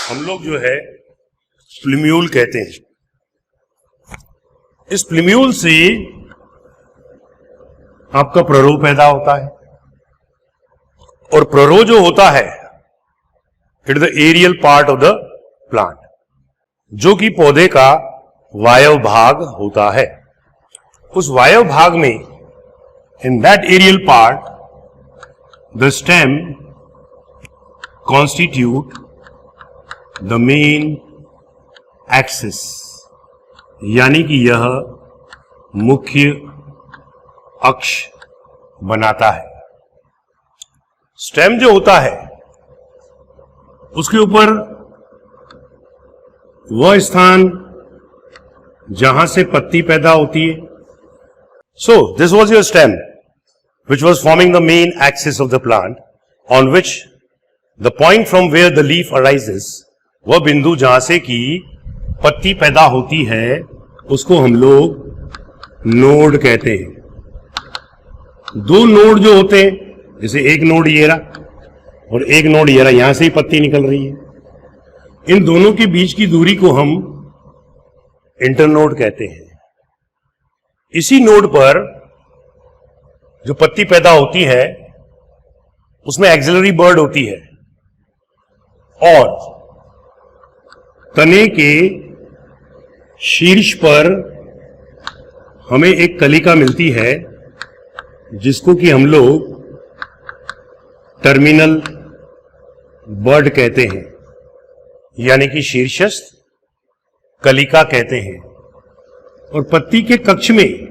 हम लोग जो है प्लूम्यूल कहते हैं। इस प्लूम्यूल से आपका प्ररो पैदा होता है, और प्ररो जो होता है it is the aerial part of the plant, जो कि पौधे का वायव भाग होता है। उस वायव भाग में in that aerial part the stem constitute the main axis, यानी कि यह मुख्य अक्ष बनाता है। स्टेम जो होता है उसके ऊपर वह स्थान जहां से पत्ती पैदा होती है। So this was your stem which was forming the main axis of the plant, on which the point from where the leaf arises, वह बिंदु जहां से कि पत्ती पैदा होती है, उसको हम लोग नोड कहते हैं। दो नोड जो होते हैं, जैसे एक नोड ये रहा और एक नोड ये रहा, यहां से ही पत्ती निकल रही है, इन दोनों के बीच की दूरी को हम इंटरनोड कहते हैं। इसी नोड पर जो पत्ती पैदा होती है उसमें एक्सिलरी बर्ड होती है, और तने के शीर्ष पर हमें एक कलिका मिलती है जिसको कि हम लोग टर्मिनल बर्ड कहते हैं, यानी कि शीर्षस्थ कलिका कहते हैं। और पत्ती के कक्ष में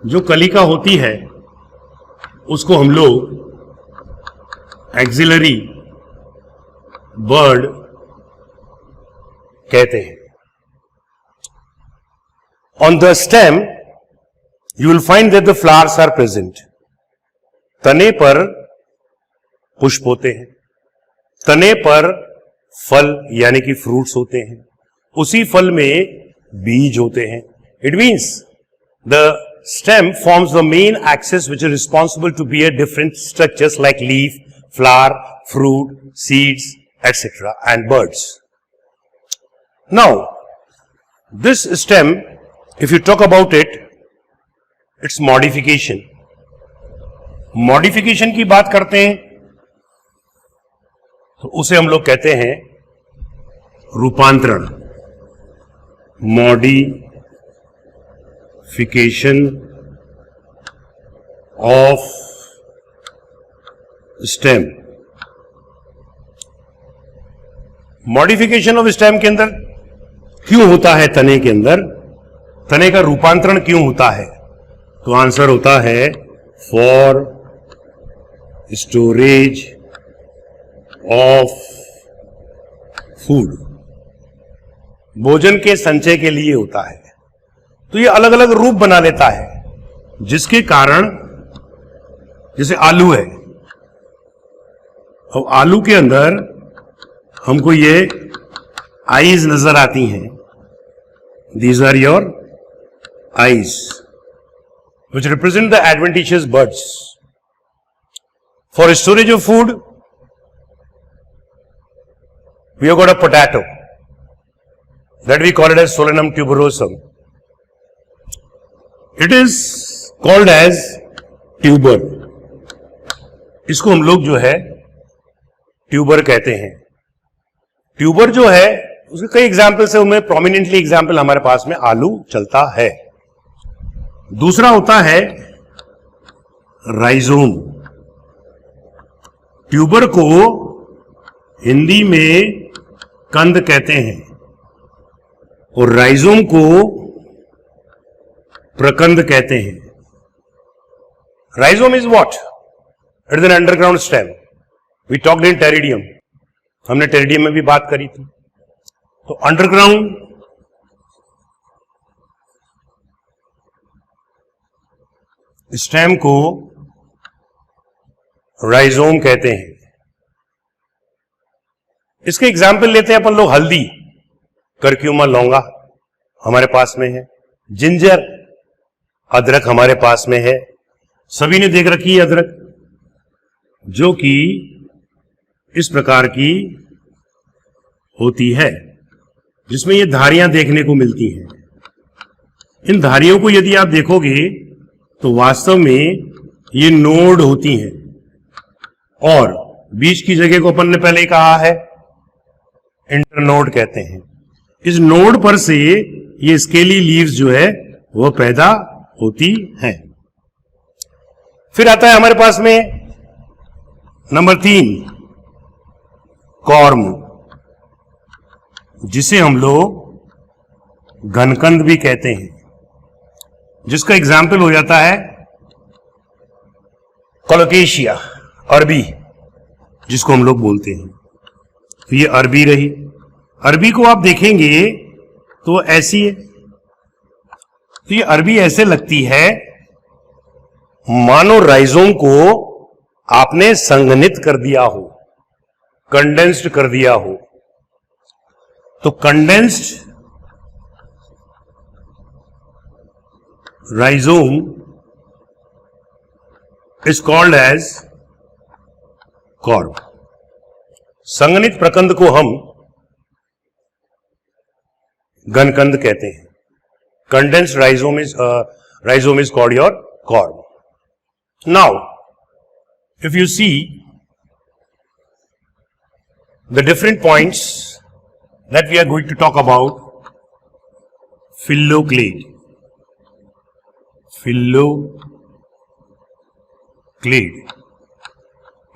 जो कलिका होती है उसको हम लोग एक्सिलरी बर्ड कहते हैं। On the stem you will find that the flowers are present. तने पर पुष्प होते हैं, तने पर फल यानी कि फ्रूट्स होते हैं, उसी फल में बीज होते हैं। It means the stem forms the main axis which is responsible to bear different structures like leaf, flower, fruit, seeds, etcetera and buds. Now, this stem, if you talk about it, it's modification. Modification की बात करते हैं तो उसे हम लोग कहते हैं रूपांतरण, modification of stem. Modification of stem के अंदर क्यों होता है, तने के अंदर तने का रूपांतरण क्यों होता है? तो आंसर होता है फॉर स्टोरेज ऑफ फूड, भोजन के संचय के लिए होता है। तो ये अलग अलग रूप बना लेता है, जिसके कारण जैसे आलू है, अब आलू के अंदर हमको ये आईज नजर आती हैं, these are your eyes which represent the adventitious buds. For storage of food we have got a potato that we call it as Solanum tuberosum. It is called as tuber. इसको हम लोग जो है tuber कहते हैं. Tuber जो है उसके कई एग्जाम्पल्स है, उनमें प्रोमिनेंटली एग्जाम्पल हमारे पास में आलू चलता है. दूसरा होता है राइजोम. ट्यूबर को हिंदी में कंद कहते हैं और राइजोम को प्रकंद कहते हैं. Rhizome is what? It is an underground stem. We talked in Pteridium, हमने टेरिडियम में भी बात करी थी. तो अंडरग्राउंड स्टेम को राइजोम कहते हैं. इसके एग्जाम्पल लेते हैं अपन लोग. हल्दी, करक्यूमा, लौंगा हमारे पास में है. जिंजर, अदरक हमारे पास में है. सभी ने देख रखी है अदरक, जो कि इस प्रकार की होती है, जिसमें ये धारियां देखने को मिलती हैं। इन धारियों को यदि आप देखोगे तो वास्तव में ये नोड होती हैं, और बीच की जगह को अपन ने पहले ही कहा है इंटरनोड कहते हैं। इस नोड पर से ये स्केली लीव्स जो है वो पैदा होती हैं। फिर आता है हमारे पास में नंबर 3, कॉर्म, जिसे हम लोग घनकंद भी कहते हैं, जिसका एग्जाम्पल हो जाता है कोलोकेशिया, अरबी, जिसको हम लोग बोलते हैं। तो ये अरबी रही। अरबी को आप देखेंगे तो ऐसी है। तो ये अरबी ऐसे लगती है मानो राइजोम को आपने संघनित कर दिया हो, कंडेंस्ड कर दिया हो। तो condensed rhizome is called as corm. संघनित प्रकंद को हम घनकंद कहते हैं। Condensed rhizome is called your corm. Now, if you see the different points that we are going to talk about, phylloclade,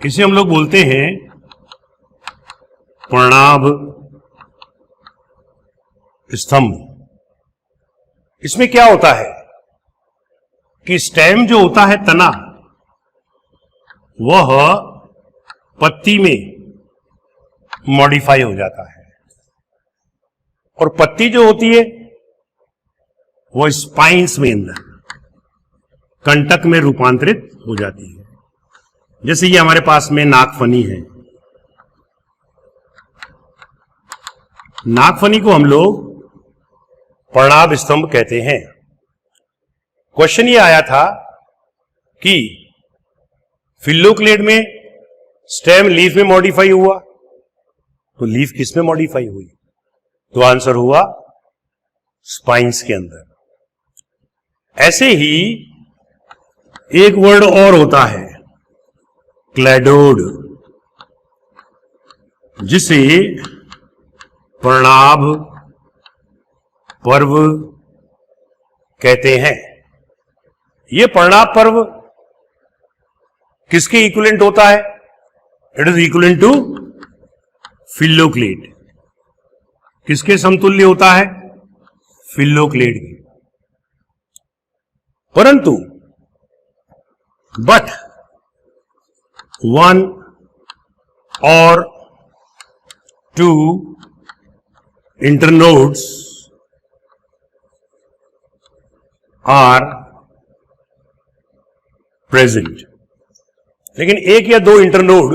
इसे हम लोग बोलते हैं पर्णाभ स्तंभ। इसमें क्या होता है कि स्टेम जो होता है, तना, वह पत्ती में मॉडिफाई हो जाता है, और पत्ती जो होती है वो स्पाइन्स में अंदर कंटक में रूपांतरित हो जाती है। जैसे ये हमारे पास में नागफनी है। नागफनी को हम लोग पर्णाभ स्तंभ कहते हैं। क्वेश्चन ये आया था कि फिल्लोक्लेड में स्टेम लीफ में मॉडिफाई हुआ, तो लीफ किस में मॉडिफाई हुई? तो आंसर हुआ स्पाइन्स के अंदर। ऐसे ही एक वर्ड और होता है क्लैडोड, जिसे पर्णाभ पर्व कहते हैं। यह पर्णाभ पर्व किसके इक्विवेलेंट होता है? It is equivalent to phylloclade. किसके समतुल्य होता है? फिल्लोक्लेड के। परंतु बट वन और टू इंटरनोड्स आर प्रेजेंट। लेकिन एक या दो इंटरनोड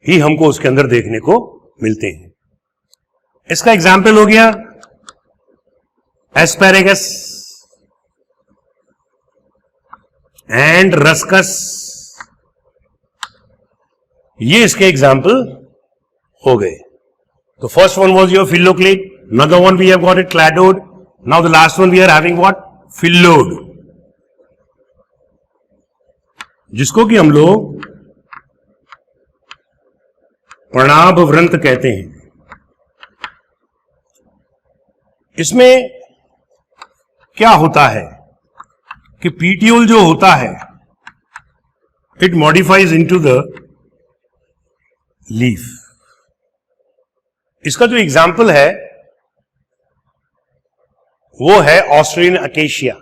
ही हमको उसके अंदर देखने को मिलते हैं। इसका एग्जाम्पल हो गया एस्पैरेगस एंड रस्कस। ये इसके एग्जाम्पल हो गए। तो first one was your phylloclade, another one we have got it cladode, now the last one we are having what? फिल्लोड, जिसको कि हम लोग पर्णाभ वृंत कहते हैं। इसमें क्या होता है कि पीटियोल जो होता है it modifies into the leaf. इसका जो एग्जाम्पल है वो है Australian acacia.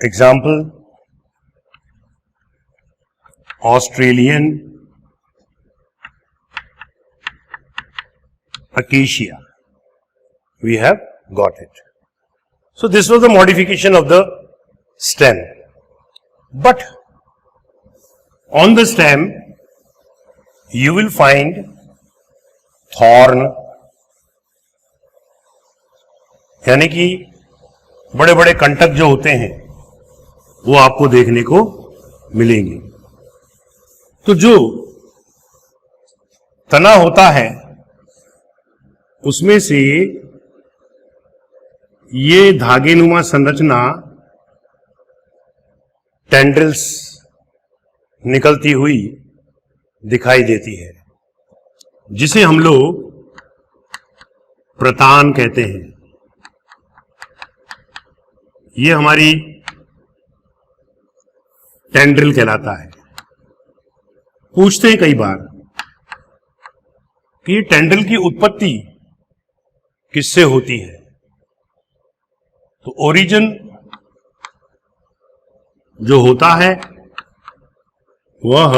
Example Australian acacia, we have got it. So this was the modification of the stem, but on the stem you will find thorn, यानी कि बड़े बड़े कंटक जो होते हैं वो आपको देखने को मिलेंगे। तो जो तना होता है उसमें से ये धागेनुमा संरचना टेंड्रिल्स निकलती हुई दिखाई देती है, जिसे हम लोग प्रतान कहते हैं। ये हमारी टेंड्रिल कहलाता है। पूछते हैं कई बार कि टेंड्रिल की उत्पत्ति किससे होती है, तो ओरिजिन जो होता है वह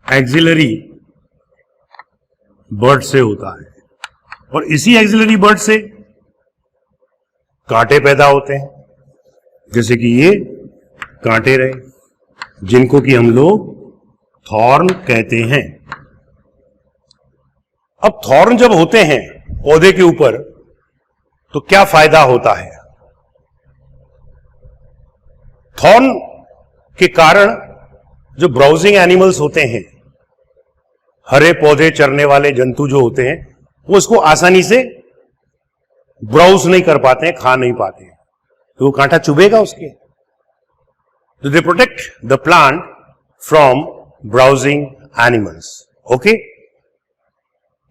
एक्सिलरी बर्ड से होता है, और इसी एक्सिलरी बर्ड से कांटे पैदा होते हैं, जैसे कि ये कांटे रहे, जिनको कि हम लोग थॉर्न कहते हैं। अब थॉर्न जब होते हैं पौधे के ऊपर तो क्या फायदा होता है? थॉर्न के कारण जो ब्राउजिंग एनिमल्स होते हैं, हरे पौधे चरने वाले जंतु जो होते हैं, वो इसको आसानी से ब्राउज नहीं कर पाते हैं, खा नहीं पाते हैं, तो वो कांटा चुभेगा उसके। तो they protect the plant from browsing animals. Okay,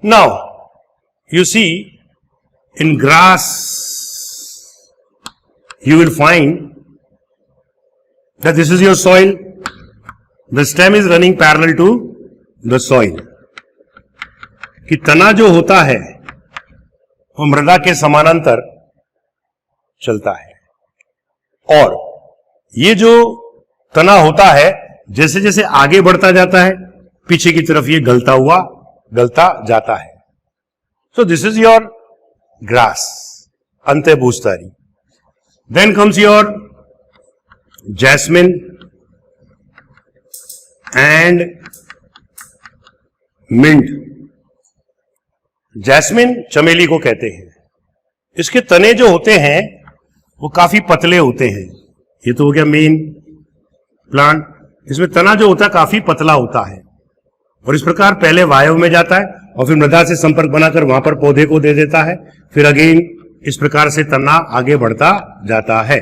now you see in grass you will find that this is your soil. The stem is running parallel to the soil. कि तना जो होता है वो मृदा के समानांतर चलता है, और ये जो तना होता है जैसे जैसे आगे बढ़ता जाता है पीछे की तरफ ये गलता जाता है। So this is your grass, अंत्यभूस्थारी। Then comes your jasmine and mint. Jasmine चमेली को कहते हैं। इसके तने जो होते हैं वो काफी पतले होते हैं। ये तो हो गया मेन प्लांट। इसमें तना जो होता है काफी पतला होता है, और इस प्रकार पहले वायु में जाता है और फिर मृदा से संपर्क बनाकर वहां पर पौधे को दे देता है। फिर अगेन इस प्रकार से तना आगे बढ़ता जाता है।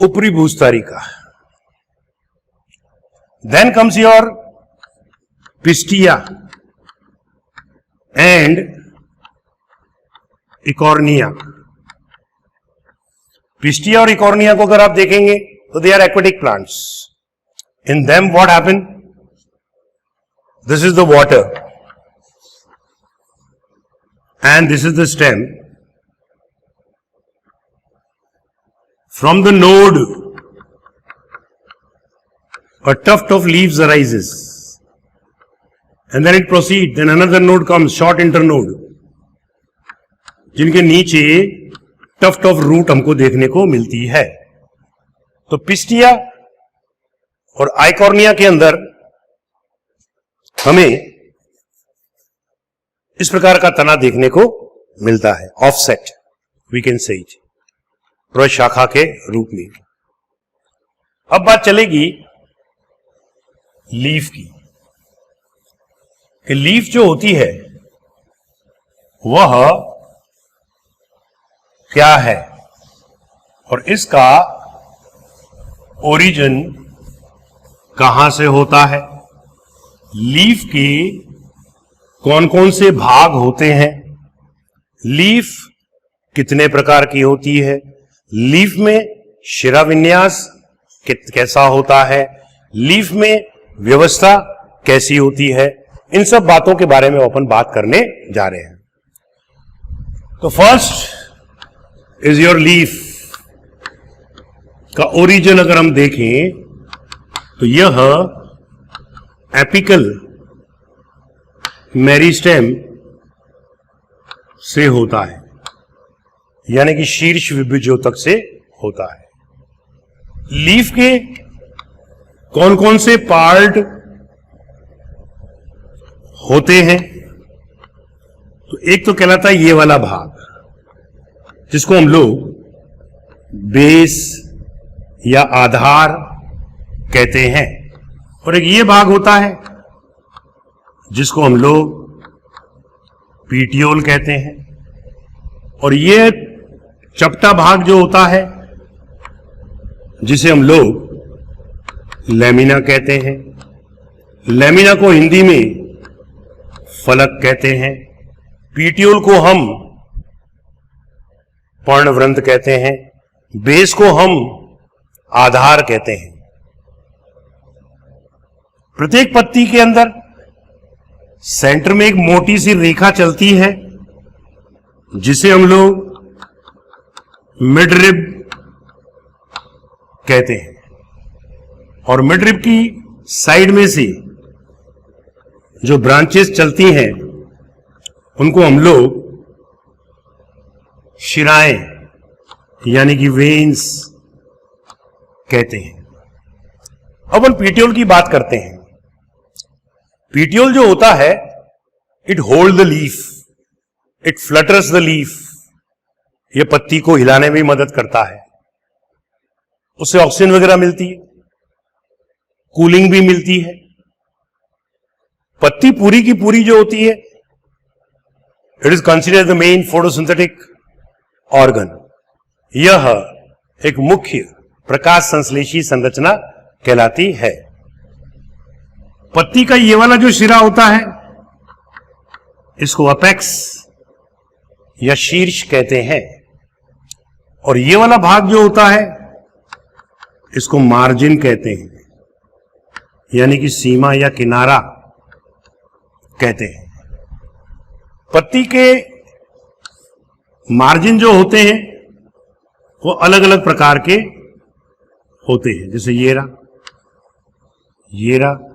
ऊपरी भूस्थारिका। Then comes your pistia and eichhornia. Pistia और इकॉर्निया को अगर आप देखेंगे तो they are aquatic plants. In them what happen, this is the water and this is the stem. From the node a tuft of leaves arises, and then it proceeds, then another node comes, short internode, जिनके नीचे tuft of root हमको देखने को मिलती है। तो pistia और Eichhornia के अंदर हमें इस प्रकार का तना देखने को मिलता है, offset we can say it, प्रशाखा के रूप में। अब बात चलेगी लीफ की, कि लीफ जो होती है वह क्या है और इसका ओरिजिन कहां से होता है, लीफ की कौन कौन से भाग होते हैं, लीफ कितने प्रकार की होती है, लीफ में शिराविन्यास कैसा होता है, लीफ में व्यवस्था कैसी होती है, इन सब बातों के बारे में अपन बात करने जा रहे हैं। तो फर्स्ट इज योर लीफ का ओरिजिन अगर हम देखें तो यह एपिकल मेरिस्टेम से होता है, यानी कि शीर्ष विभुजोतक से होता है। लीफ के कौन कौन से पार्ट होते हैं, तो एक तो कहलाता है ये वाला भाग जिसको हम लोग बेस या आधार कहते हैं, और एक ये भाग होता है जिसको हम लोग पीटियोल कहते हैं, और ये चपटा भाग जो होता है जिसे हम लोग लैमिना कहते हैं। लैमिना को हिंदी में फलक कहते हैं। पीटियोल को हम पर्णवृंत कहते हैं। बेस को हम आधार कहते हैं। प्रत्येक पत्ती के अंदर सेंटर में एक मोटी सी रेखा चलती है जिसे हम लोग मिडरिब कहते हैं, और मिडरिब की साइड में से जो ब्रांचेस चलती हैं उनको हम लोग शिराएं यानी कि वेन्स कहते हैं। अब हम पीटियोल की बात करते हैं। पीटियोल जो होता है, it hold the leaf, it flutters the leaf. यह पत्ती को हिलाने में मदद करता है, उससे ऑक्सीजन वगैरह मिलती है, कूलिंग भी मिलती है। पत्ती पूरी की पूरी जो होती है, it is considered the main photosynthetic organ. यह एक मुख्य प्रकाश संश्लेषी संरचना कहलाती है। पत्ती का ये वाला जो शिरा होता है इसको अपेक्स या शीर्ष कहते हैं, और ये वाला भाग जो होता है इसको मार्जिन कहते हैं, यानी कि सीमा या किनारा कहते हैं। पत्ती के मार्जिन जो होते हैं वो अलग अलग प्रकार के होते हैं, जैसे ये रहा, ये रहा,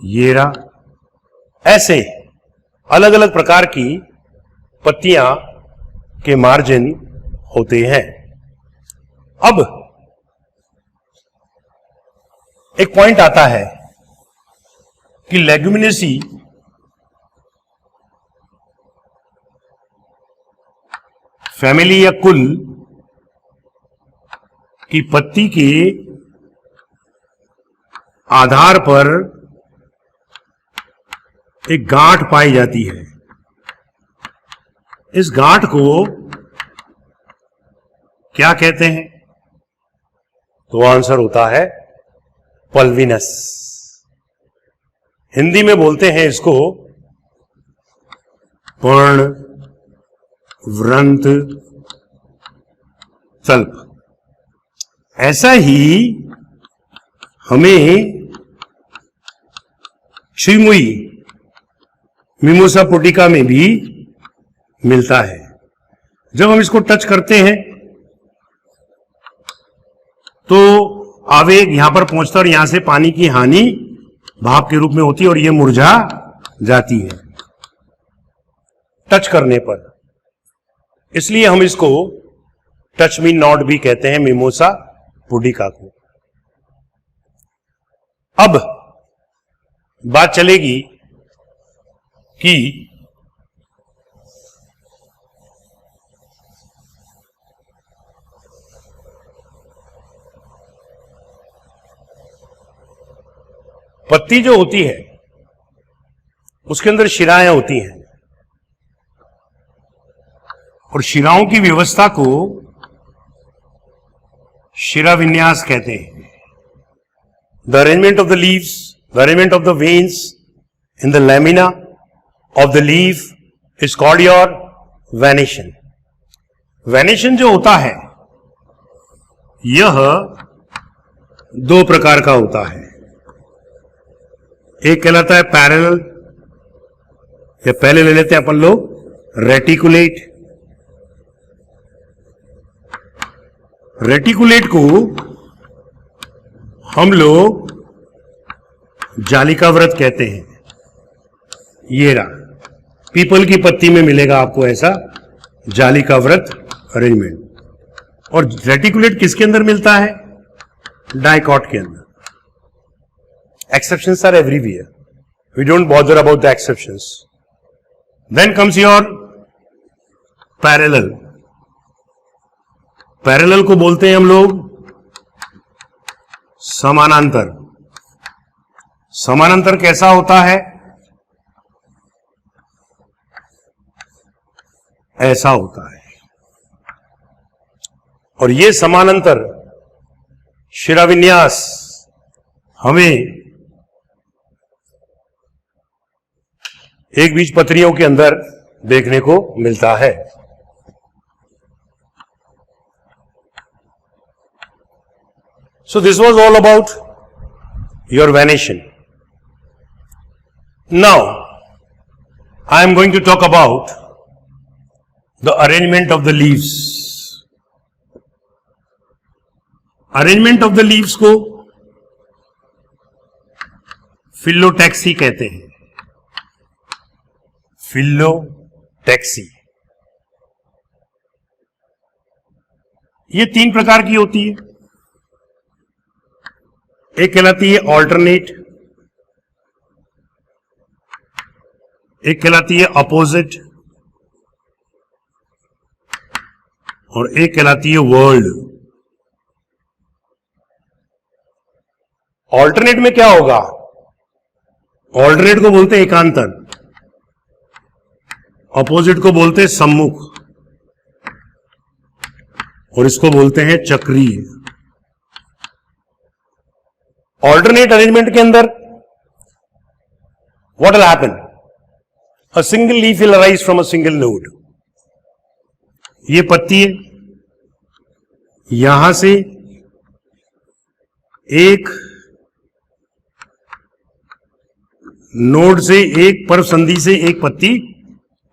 ये रहा। ऐसे अलग अलग प्रकार की पत्तियां के मार्जिन होते हैं। अब एक पॉइंट आता है कि लेग्यूमिनेसी फैमिली या कुल की पत्ती के आधार पर एक गांठ पाई जाती है। इस गांठ को क्या कहते हैं? तो आंसर होता है पल्विनस। हिंदी में बोलते हैं इसको पर्ण व्रंत तल्प। ऐसा ही हमें क्षुमुई मिमोसा पुटिका में भी मिलता है। जब हम इसको टच करते हैं तो आवेग यहां पर पहुंचता है और यहां से पानी की हानि भाप के रूप में होती है और यह मुरझा जाती है टच करने पर। इसलिए हम इसको टच मी नॉट भी कहते हैं, मिमोसा पुटिका को। अब बात चलेगी कि पत्ती जो होती है उसके अंदर शिराएं होती हैं, और शिराओं की व्यवस्था को शिरा विन्यास कहते हैं। The arrangement of the leaves, the arrangement of the veins in the lamina of the leaf is called your venation. Venation जो होता है यह दो प्रकार का होता है। एक कहलाता है पैरेलल, या पहले ले लेते हैं अपन लोग रेटिकुलेट। रेटिकुलेट को हम लोग जालिकाव्रत कहते हैं। ये रहा, पीपल की पत्ती में मिलेगा आपको ऐसा जालिकाव्रत अरेंजमेंट। और रेटिकुलेट किसके अंदर मिलता है? डाइकॉट के अंदर। Exceptions are everywhere. We don't bother about the exceptions. Then comes your parallel. Parallel को बोलते हैं हम लोग समानांतर। समानांतर कैसा होता है? ऐसा होता है। और ये समानांतर शिराविन्यास हमें एक बीज पत्रियों के अंदर देखने को मिलता है। So this was all about your venation. Now I am going to talk about the arrangement of the leaves. Arrangement of the leaves को फिलोटैक्सी कहते हैं। फिलोटैक्सी ये 3 प्रकार की होती है। एक कहलाती है ऑल्टरनेट, एक कहलाती है अपोजिट और एक कहलाती है वर्ल्ड। ऑल्टरनेट में क्या होगा? ऑल्टरनेट को बोलते हैं एकांतर, अपोजिट को बोलते हैं सम्मुख और इसको बोलते हैं चक्रीय। ऑल्टरनेट अरेंजमेंट के अंदर what will happen? A single leaf will arise from a single node. ये पत्ती है, यहां से एक नोड से, एक पर्व संधि से एक पत्ती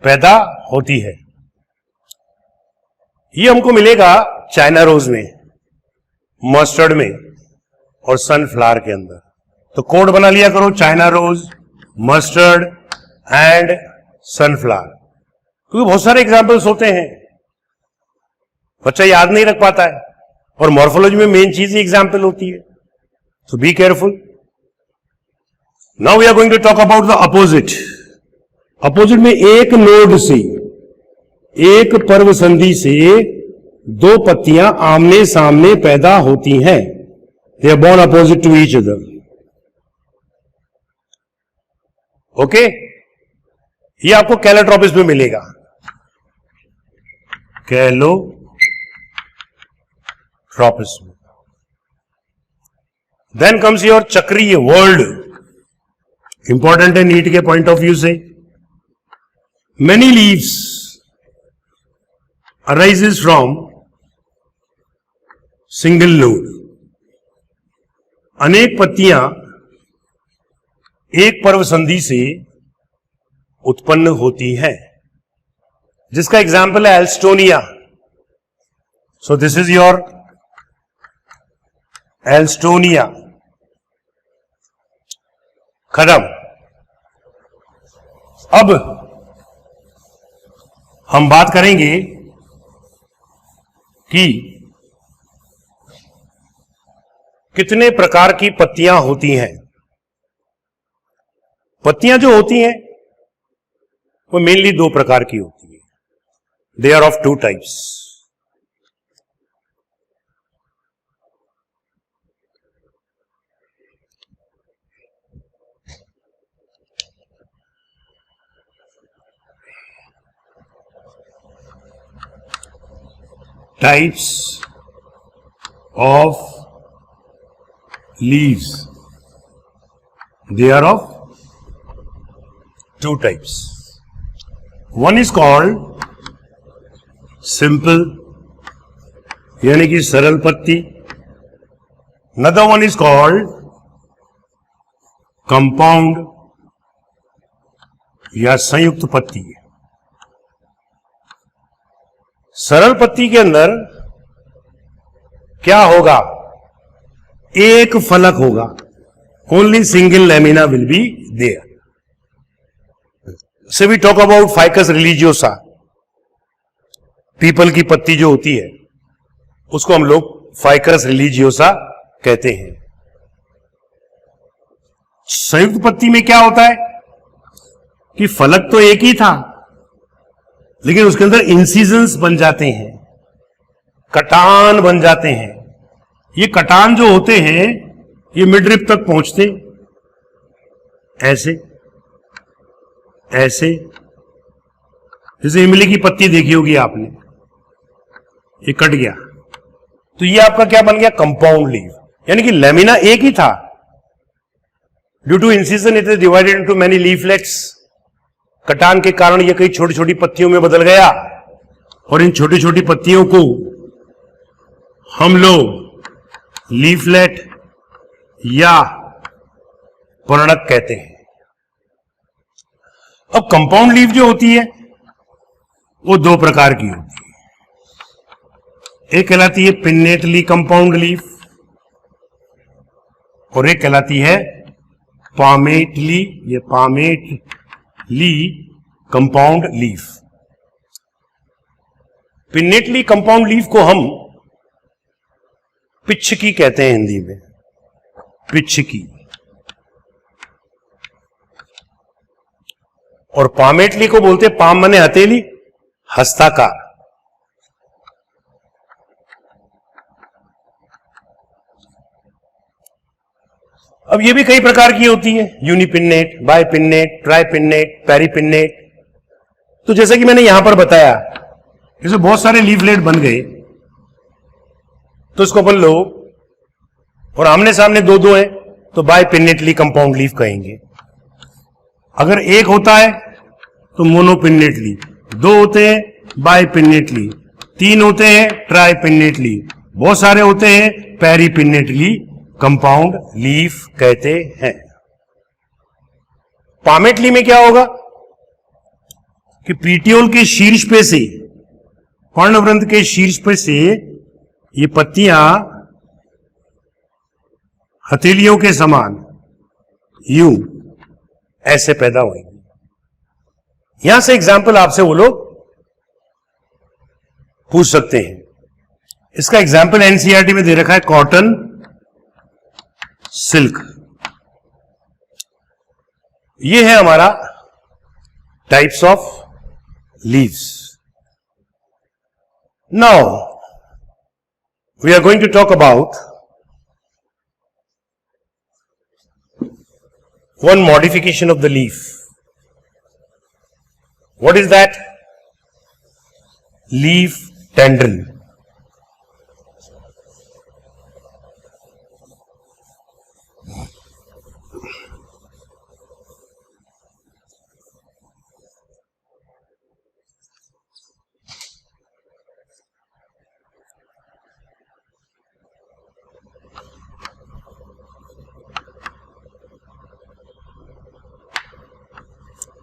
पैदा होती है। ये हमको मिलेगा चाइना रोज में, मस्टर्ड में और सनफ्लावर के अंदर। तो कोड बना लिया करो, China rose, mustard and sunflower, क्योंकि बहुत सारे एग्जाम्पल्स होते हैं, बच्चा याद नहीं रख पाता है और मॉर्फोलॉजी में मेन चीज ही एग्जाम्पल होती है। तो be careful. Now we are going to talk about the opposite. Opposite में एक नोड से, एक पर्व संधि से 2 पत्तियां आमने सामने पैदा होती हैं। They are born opposite to each other. Okay ये आपको कैलोट्रोपिस में मिलेगा। कैलोट्रोपिस में। देन कम्स योर चक्रीय वर्ल्ड। इंपॉर्टेंट है नीट के पॉइंट ऑफ व्यू से। Many leaves arises from single node. अनेक पत्तियां एक पर्व संधि से उत्पन्न होती हैं, जिसका एग्जाम्पल है Alstonia. So this is your Alstonia. खत्म। अब हम बात करेंगे कि कितने प्रकार की पत्तियां होती हैं। पत्तियां जो होती हैं वो मेनली 2 प्रकार की होती है। They are of 2 types. Types of leaves. They are of 2 types. One is called simple, यानी कि सरल पत्ती। Another one is called compound या संयुक्त पत्ती। सरल पत्ती के अंदर क्या होगा? एक फलक होगा। Only single lamina will be there. Say we talk about ficus religiosa. पीपल की पत्ती जो होती है उसको हम लोग फाइकस रिलीजियोसा कहते हैं। संयुक्त पत्ती में क्या होता है कि फलक तो एक ही था, लेकिन उसके अंदर इंसिजन्स बन जाते हैं, कटान बन जाते हैं। ये कटान जो होते हैं ये मिडरिप तक पहुंचते ऐसे ऐसे, जैसे इमली की पत्ती देखी होगी आपने, ये कट गया तो ये आपका क्या बन गया, कंपाउंड लीफ। यानी कि लेमिना एक ही था, due to incision it is divided into many leaflets. कटान के कारण ये कई छोटी छोटी पत्तियों में बदल गया, और इन छोटी छोटी पत्तियों को हम लोग लीफलेट या पर्णक कहते हैं। अब कंपाउंड लीफ जो होती है वो दो प्रकार की होती है। एक कहलाती है पिन्नेटली कंपाउंड लीफ और एक कहलाती है पामेटली, ये palmately compound leaf. Pinnately compound leaf को हम पिच्छकी कहते हैं हिंदी में, पिच्छकी। और पामेटली को बोलते हैं, पाम माने हथेली, हस्ताकार। अब ये भी कई प्रकार की होती है, यूनिपिन्नेट, बाइपिन्नेट, ट्राइपिन्नेट, पेरिपिन्नेट। तो जैसे कि मैंने यहां पर बताया, इसमें बहुत सारे लीफलेट बन गए, तो इसको अपन लोग, और आमने सामने दो दो है तो बाइपिन्नेटली कंपाउंड लीफ कहेंगे। अगर एक होता है तो मोनोपिन्नेटली, दो होते हैं बाइपिन्नेटली, तीन होते हैं ट्राइपिन्नेटली, बहुत सारे होते हैं पेरिपिन्नेटली कंपाउंड लीफ कहते हैं। पामेटली में क्या होगा कि पीटियोल के शीर्ष पे से, पर्णवृंत के शीर्ष पे से ये पत्तियां हथेलियों के समान यूं ऐसे पैदा होंगी। यहां से एग्जाम्पल आपसे वो लोग पूछ सकते हैं। इसका एग्जाम्पल एनसीईआरटी में दे रखा है, कॉटन, सिल्क। ये है हमारा types of leaves. Now we are going to talk about one modification of the leaf. What is that? Leaf tendril.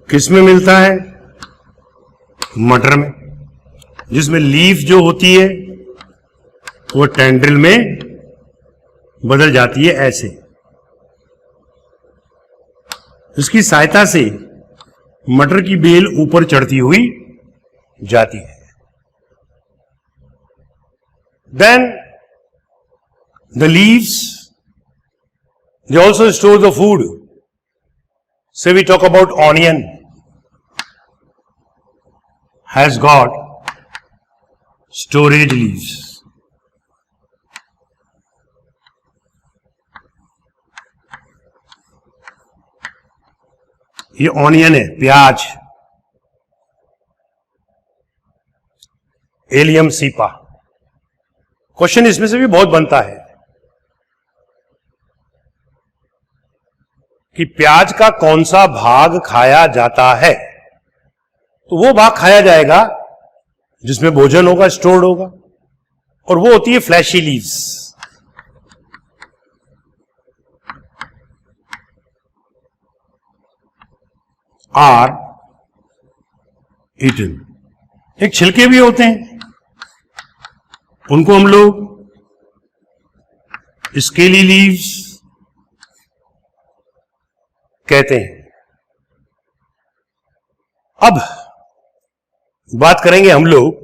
किस में मिलता है? मटर में, जिसमें लीफ जो होती है वो टेंड्रिल में बदल जाती है ऐसे। इसकी सहायता से मटर की बेल ऊपर चढ़ती हुई जाती है। Then the leaves they also store the food. Say we talk about onion has got storage leaves. ये ऑनियन है, प्याज, एलियम सीपा। क्वेश्चन इसमें से भी बहुत बनता है कि प्याज का कौन सा भाग खाया जाता है। तो वो भाग खाया जाएगा जिसमें भोजन होगा, स्टोर्ड होगा, और वो होती है फ्लैशी लीव्स। Are eaten. एक छिलके भी होते हैं, उनको हम लोग स्केली लीव्स कहते हैं। अब बात करेंगे हम लोग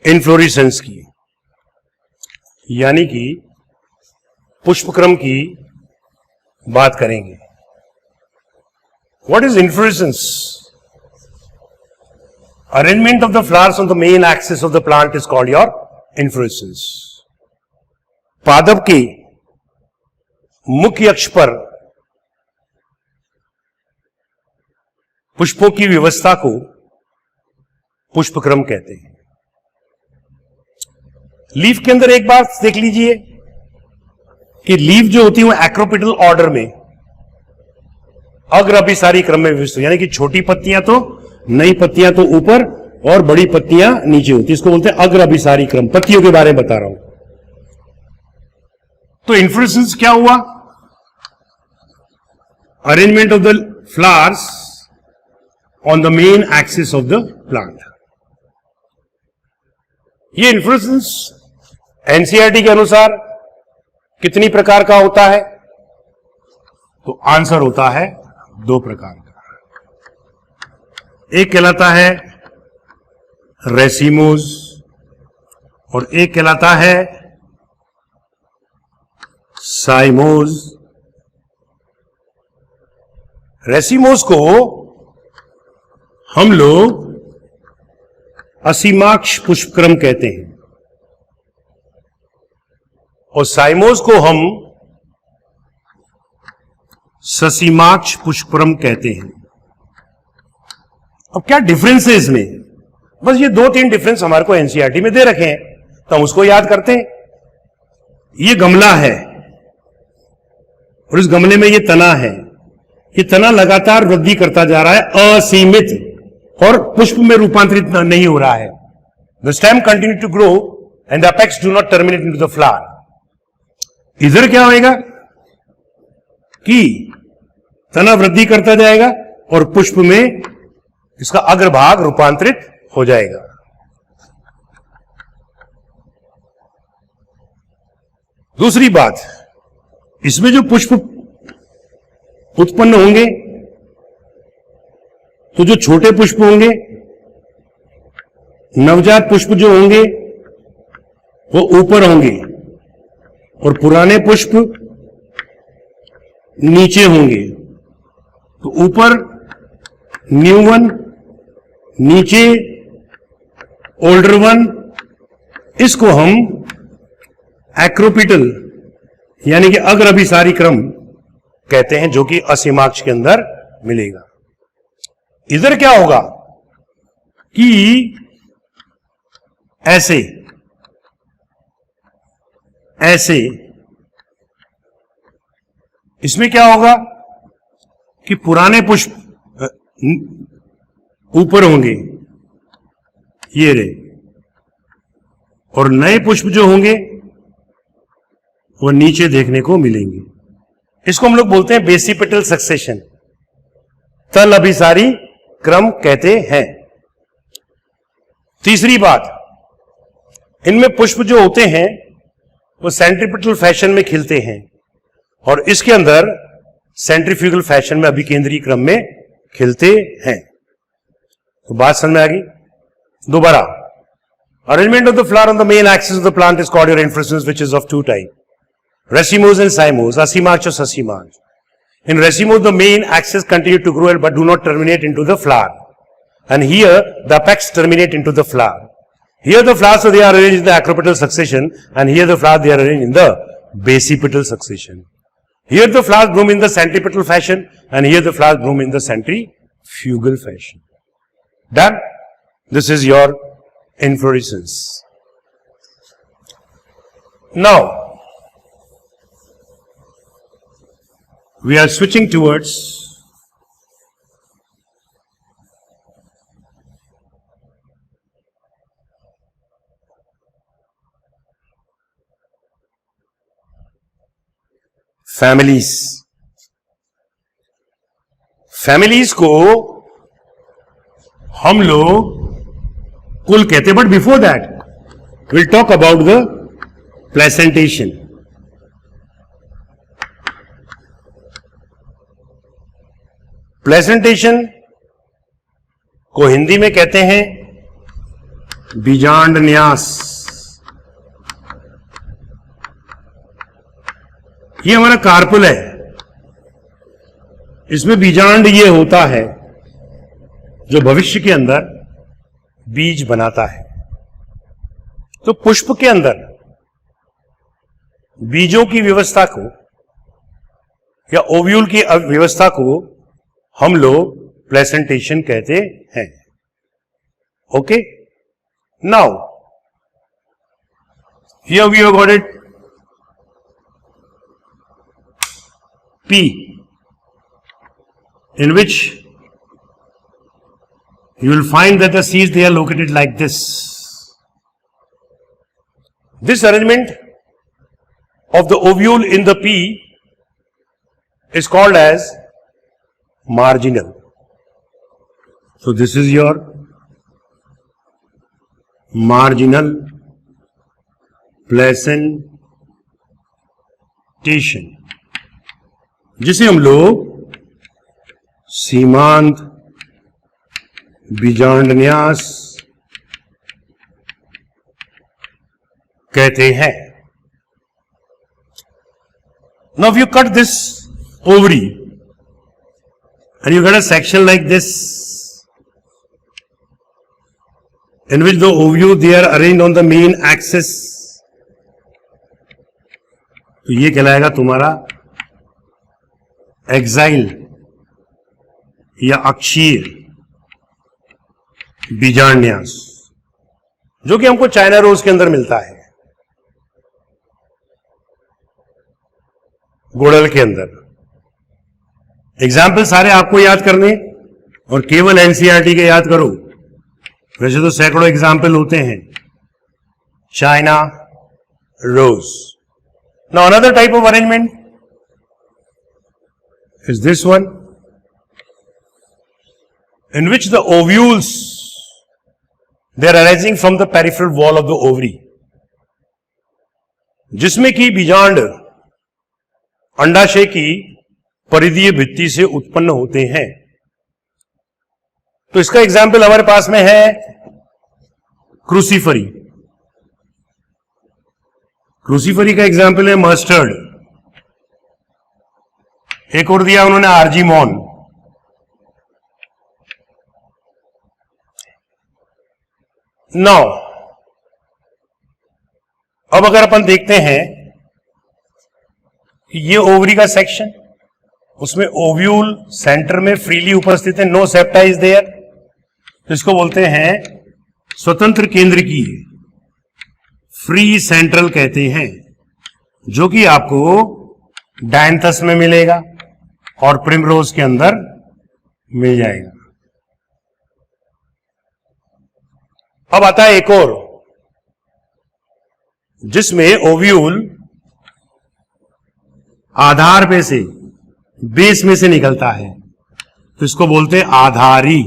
इनफ्लोरेसेंस की, यानी कि पुष्पक्रम की बात करेंगे। What is inflorescence? Arrangement of the flowers on the main axis of the plant is called your inflorescence. पादप के मुख्य अक्ष पर पुष्पों की व्यवस्था को पुष्पक्रम कहते हैं। लीफ के अंदर एक बात देख लीजिए कि लीफ जो होती है वो एक्रोपिटल ऑर्डर में अग्र अभिसारी क्रम में व्यवस्थित, यानी कि छोटी पत्तियां तो, नई पत्तियां तो ऊपर और बड़ी पत्तियां नीचे होती है, इसको बोलते हैं अग्र अभिसारी क्रम। पत्तियों के बारे में बता रहा हूं। तो इन्फ्लोरेसेंस क्या हुआ? Arrangement of the flowers on the main axis of the plant. ये इन्फ्लोरेसेंस एनसीईआरटी के अनुसार कितनी प्रकार का होता है? तो आंसर होता है 2 प्रकार का। एक कहलाता है रेसिमोज और एक कहलाता है साइमोज। रेसिमोज को हम लोग असीमाक्ष पुष्पक्रम कहते हैं और साइमोज को हम ससीमाक्ष पुष्पक्रम कहते हैं। अब क्या डिफरेंस है इसमें? बस ये 2-3 डिफरेंस हमारे को एनसीईआरटी में दे रखे हैं, तो हम उसको याद करते हैं। ये गमला है और इस गमले में ये तना है। ये तना लगातार वृद्धि करता जा रहा है, असीमित, और पुष्प में रूपांतरित नहीं हो रहा है। The stem continue to grow and the apex do not terminate into the flower. इधर क्या होगा कि तना वृद्धि करता जाएगा और पुष्प में इसका अग्रभाग रूपांतरित हो जाएगा। दूसरी बात, इसमें जो पुष्प उत्पन्न होंगे तो जो छोटे पुष्प होंगे, नवजात पुष्प जो होंगे वो ऊपर होंगे और पुराने पुष्प नीचे होंगे। तो ऊपर न्यू वन, नीचे ओल्डर वन। इसको हम एक्रोपिटल यानी कि अग्र अभिसारी क्रम कहते हैं, जो कि असीमाक्ष के अंदर मिलेगा। इधर क्या होगा कि ऐसे ऐसे, इसमें क्या होगा कि पुराने पुष्प ऊपर होंगे, ये रहे, और नए पुष्प जो होंगे वो नीचे देखने को मिलेंगे। इसको हम लोग बोलते हैं बेसिपिटल सक्सेशन, तल अभिसारी क्रम कहते हैं। तीसरी बात, इनमें पुष्प जो होते हैं वो सेंट्रीपिटल फैशन में खिलते हैं और इसके अंदर सेंट्रीफ्यूगल फैशन में अभिकेंद्रीय क्रम में खिलते हैं। तो बात समझ में आ गई? दोबारा, arrangement of the flower on the main axis of the plant is called your inflorescence which is of 2 type, racemose and cymose, acimarch or sacimarch. In racemose, the main axis continue to grow but do not terminate into the flower. And here, the apex terminate into the flower. Here the flowers, so they are arranged in the acropetal succession, and here the flowers, they are arranged in the basipetal succession. Here the flowers bloom in the centripetal fashion, and here the flowers bloom in the centrifugal fashion. Done? This is your inflorescence. Now, we are switching towards families. Families को हम लोग कुल कहते हैं, but before that will talk about the placentation. Placentation को हिंदी में कहते हैं बीजांड न्यास. ये हमारा कार्पल है, इसमें बीजांड ये होता है जो भविष्य के अंदर बीज बनाता है. तो पुष्प के अंदर बीजों की व्यवस्था को या ओव्यूल की व्यवस्था को हम लोग प्लेसेंटेशन कहते हैं. Okay, now here we have got it P, in which you will find that the seeds, they are located like this. This arrangement of the ovule in the P is called as marginal. So this is your marginal placentation, जिसे हम लोग सीमांत बीजांडन्यास कहते हैं. Now if you cut this ovary and you get a section like this in which the ovule they are arranged on the main axis, तो ये कहलाएगा तुम्हारा एक्साइल या अक्षीय बीजांडन्यास, जो कि हमको चाइना रोज के अंदर मिलता है, गुड़हल के अंदर. एग्जाम्पल सारे आपको याद करने और केवल एनसीईआरटी के याद करो. वैसे तो सैकड़ों एग्जाम्पल होते हैं. China rose. Now another type of arrangement is this one, in which the ovules they are arising from the peripheral wall of the ovary, जिसमें कि बीजांड अंडाशय की परिधीय भित्ति से उत्पन्न होते हैं. तो इसका एग्जाम्पल हमारे पास में है क्रूसीफरी. क्रूसीफरी का एग्जाम्पल है मस्टर्ड. एक और दिया उन्होंने आर्जीमोन. नाउ अब अगर अपन देखते हैं कि ये ओवरी का सेक्शन, उसमें ओव्यूल सेंटर में फ्रीली उपस्थित है, नो सेप्टा इज देयर, तो इसको बोलते हैं स्वतंत्र केंद्र की, फ्री सेंट्रल कहते हैं, जो कि आपको डायंथस में मिलेगा और प्रिमरोज के अंदर मिल जाएगा. अब आता है एक और, जिसमें ओव्यूल आधार पे से, बेस में से निकलता है, तो इसको बोलते हैं आधारी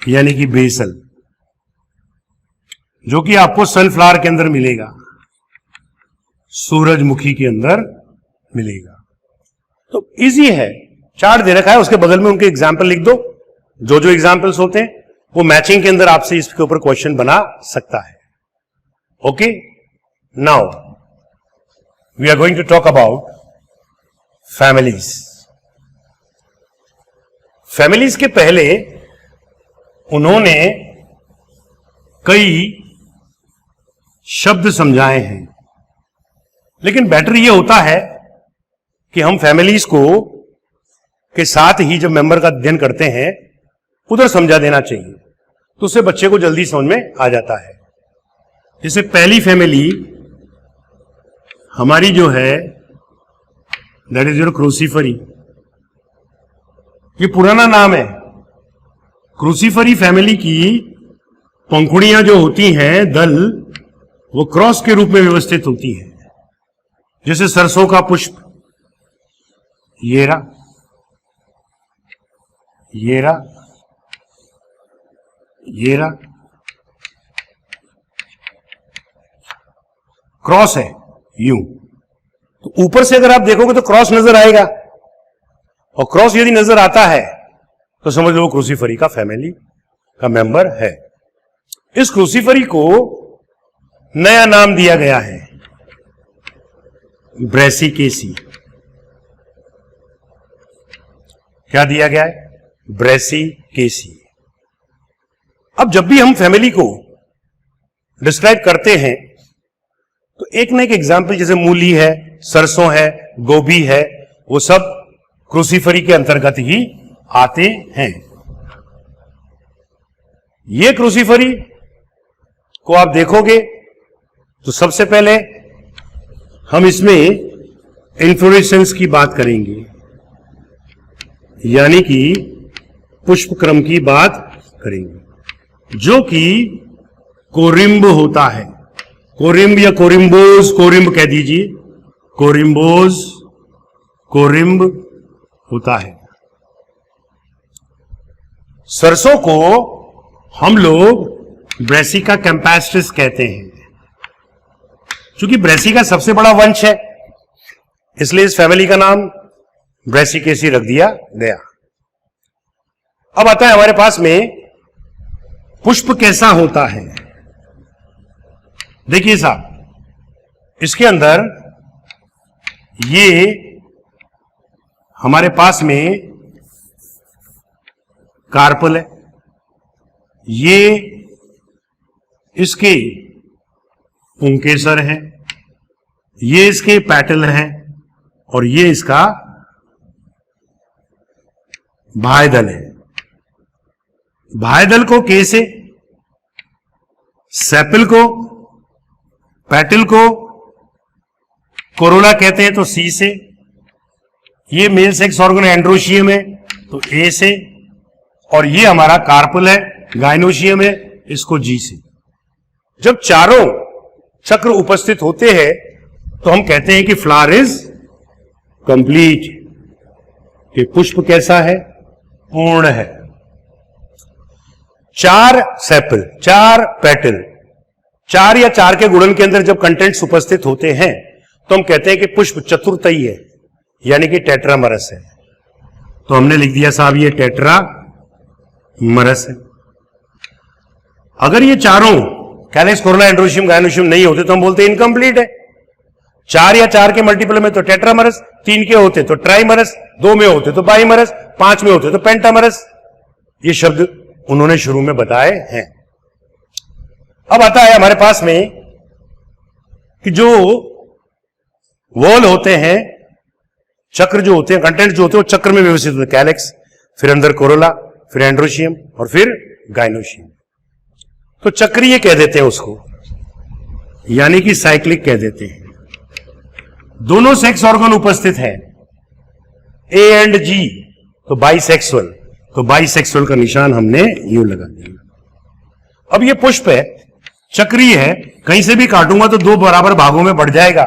यानी कि बेसल, जो कि आपको सनफ्लावर के अंदर मिलेगा, सूरजमुखी के अंदर मिलेगा. तो इजी है, चार्ट दे रखा है, उसके बगल में उनके एग्जाम्पल लिख दो. जो जो एग्जाम्पल्स होते हैं वो मैचिंग के अंदर आपसे इसके ऊपर क्वेश्चन बना सकता है. Okay, now we are going to talk about families. Families के पहले उन्होंने कई शब्द समझाए हैं, लेकिन बेटर ये होता है कि हम फैमिलीज को के साथ ही जब मेंबर का अध्ययन करते हैं उधर समझा देना चाहिए, तो उससे बच्चे को जल्दी समझ में आ जाता है. जैसे पहली फैमिली हमारी जो है दैट इज योर क्रूसीफरी. ये पुराना नाम है. क्रूसीफरी फैमिली की पंखुड़ियां जो होती हैं, दल, वो क्रॉस के रूप में व्यवस्थित होती हैं. जैसे सरसों का पुष्प, येरा, येरा, येरा, क्रॉस है यूं. तो ऊपर से अगर आप देखोगे तो क्रॉस नजर आएगा, और क्रॉस यदि नजर आता है तो समझ लो वो क्रूसीफरी का फैमिली का मेंबर है. इस क्रूसीफरी को नया नाम दिया गया है ब्रेसिकेसी. क्या दिया गया है? ब्रेसिकेसी. अब जब भी हम फैमिली को डिस्क्राइब करते हैं तो एक ना एक एग्जाम्पल, जैसे मूली है, सरसों है, गोभी है, वो सब क्रूसीफरी के अंतर्गत ही आते हैं। ये क्रूसीफरी को आप देखोगे तो सबसे पहले हम इसमें इन्फ्लोरेसेंस की बात करेंगे, यानी कि पुष्प क्रम की बात करेंगे, जो कि कोरिम्ब होता है। कोरिम्ब या कोरिम्बोज, कोरिम्ब कह दीजिए, कोरिम्बोज, कोरिम्ब होता है। सरसों को हम लोग ब्रेसिका कैम्पेस्ट्रिस कहते हैं। चूंकि ब्रेसिका सबसे बड़ा वंश है, इसलिए इस फैमिली का नाम ब्रेसिकेसी रख दिया गया। अब आता है हमारे पास में पुष्प कैसा होता है। देखिए साहब, इसके अंदर ये हमारे पास में कार्पल है, ये इसके पुंकेसर है, ये इसके पैटल है, और ये इसका बाह्यदल है। बाह्यदल को के से, सेपल को, पैटल को कोरोला कहते हैं तो सी से, ये मेल सेक्स ऑर्गन एंड्रोशियम है तो ए से, और ये हमारा कार्पल है, गाइनोशियम है, इसको जी से। जब चारों चक्र उपस्थित होते हैं तो हम कहते हैं कि फ्लावर इज कंप्लीट, कि पुष्प कैसा है, पूर्ण है। चार सेपल, चार पेटल, चार या चार के गुणन के अंदर जब कंटेंट्स उपस्थित होते हैं तो हम कहते हैं कि पुष्प चतुर्थई है, यानी कि टेट्रामरस है। तो हमने लिख दिया साहब ये टेट्रामरस है। अगर ये चारों कैलिक्स, कोरोना, एंड्रोशियम, गाइनोशियम नहीं होते तो हम बोलते हैं इनकम्प्लीट है। चार या चार के मल्टीपल में तो टेट्रामरस, तीन के होते तो ट्राइमरस, दो में होते तो बाइमरस, पांच में होते तो पेंटामरस। ये शब्द उन्होंने शुरू में बताए हैं। अब आता है हमारे पास में कि जो वॉल होते हैं, चक्र जो होते हैं, कंटेंट जो होते हैं, वो चक्र में व्यवस्थित होते हैं। कैलिक्स, फिर अंदर कोरोला, फिर एंड्रोशियम और फिर गाइनोशियम। तो चक्रीय कह देते हैं उसको, यानी कि साइक्लिक कह देते हैं। दोनों सेक्स ऑर्गन उपस्थित हैं, ए एंड जी, तो बाइसेक्सुअल। तो बाइसेक्सुअल का निशान हमने यूं लगा दिया। अब ये पुष्प है, चक्रीय है, कहीं से भी काटूंगा तो दो बराबर भागों में बढ़ जाएगा।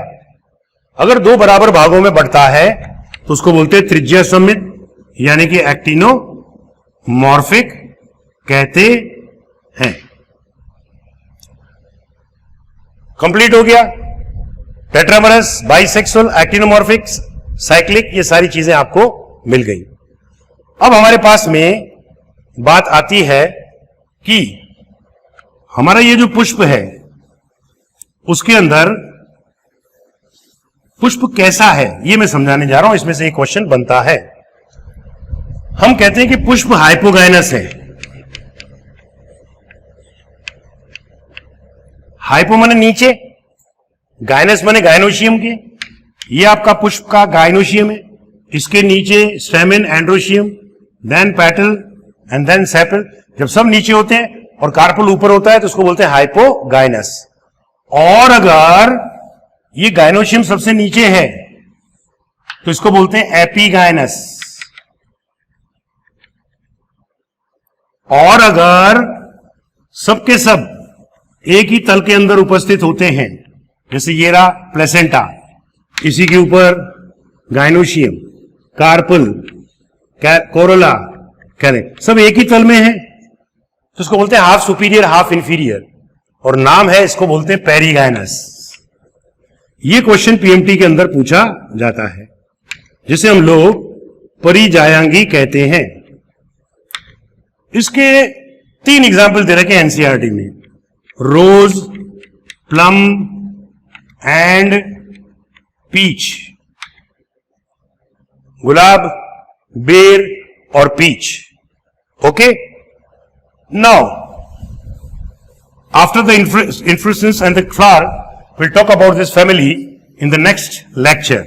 अगर दो बराबर भागों में बढ़ता है तो उसको बोलते हैं त्रिज्या सममित, यानी कि एक्टिनोमॉर्फिक कहते हैं। कंप्लीट हो गया। टेट्रामरस, बाइसेक्सुअल, एक्टिनोमॉर्फिक, साइक्लिक, ये सारी चीजें आपको मिल गई। अब हमारे पास में बात आती है कि हमारा ये जो पुष्प है उसके अंदर पुष्प कैसा है, ये मैं समझाने जा रहा हूं। इसमें से एक क्वेश्चन बनता है। हम कहते हैं कि पुष्प हाइपोगाइनस है। हाइपो माने नीचे, गाइनस माने गाइनोशियम के। ये आपका पुष्प का गाइनोशियम है, इसके नीचे stamen, androecium, then petal and then sepal. जब सब नीचे होते हैं और कार्पल ऊपर होता है तो उसको बोलते हैं हाइपोगाइनस। और अगर ये गाइनोशियम सबसे नीचे है तो इसको बोलते हैं एपीगाइनस। और अगर सबके सब एक ही तल के अंदर उपस्थित होते हैं, जैसे ये रहा प्लेसेंटा, इसी के ऊपर गाइनोशियम, कार्पल, कोरोला, कैलिक्स, सब एक ही तल में है, तो इसको बोलते हैं हाफ सुपीरियर हाफ इंफीरियर, और नाम है, इसको बोलते हैं पेरीगाइनस। ये क्वेश्चन पीएमटी के अंदर पूछा जाता है, जिसे हम लोग परिजायांगी कहते हैं। इसके 3 एग्जाम्पल दे रखे हैं एनसीईआरटी में, रोज, प्लम एंड पीच। गुलाब, बेर और peach. Okay, now after the inflorescence and the flower, we'll talk about this family in the next lecture.